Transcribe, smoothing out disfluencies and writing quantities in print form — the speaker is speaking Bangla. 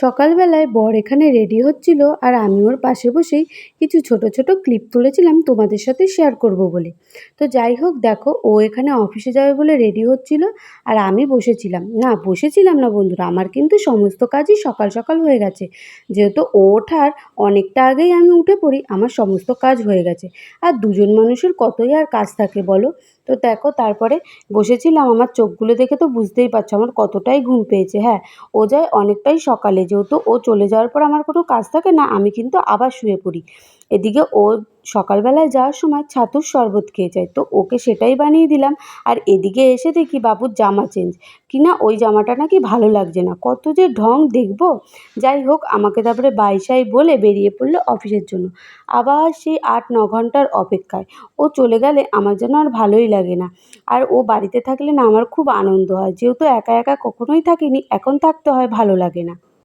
সকালবেলায় বর এখানে রেডি হচ্ছিল আর আমি ওর পাশে বসেই কিছু ছোট ছোট ক্লিপ তুলেছিলাম তোমাদের সাথে শেয়ার করব বলে। তো যাই হোক, দেখো ও এখানে অফিসে যাবে বলে রেডি হচ্ছিল আর আমি বসেছিলাম না বন্ধুরা, আমার কিন্তু সমস্ত কাজই সকাল সকাল হয়ে গেছে। যেহেতু ও ওঠার অনেকটা আগেই আমি উঠে পড়ি, আমার সমস্ত কাজ হয়ে গেছে। আর দুজন মানুষের কতই আর কাজ থাকে বলো। তো দেখো, তারপরে বসেছিলাম, আমার চোখগুলো দেখে তো বুঝতেই পারছো আমার কতটাই ঘুম পেয়েছে। হ্যাঁ, ও যায় অনেকটাই সকালে, যেহেতু ও চলে যাওয়ার পর আমার কোনো কাজ থাকে না, আমি কিন্তু আবার শুয়ে পড়ি। এদিকে ও সকালবেলায় যাওয়ার সময় ছাতুর শরবত খেয়ে যায়, তো ওকে সেটাই বানিয়ে দিলাম। আর এদিকে এসে দেখি বাবুর জামা চেঞ্জ, কিনা ওই জামাটা নাকি ভালো লাগছে না, কত যে ঢং দেখবো। যাই হোক, আমাকে তারপরে বাই সাই বলে বেরিয়ে পড়লো অফিসের জন্য। আবার সেই ৮-৯ ঘন্টার অপেক্ষায় ও চলে গেলে আমার যেন আর ভালোই লাগে না। আর ও বাড়িতে থাকলে না আমার খুব আনন্দ হয়, যেহেতু একা একা কখনোই থাকিনি, এখন থাকতে হয়, ভালো লাগে না।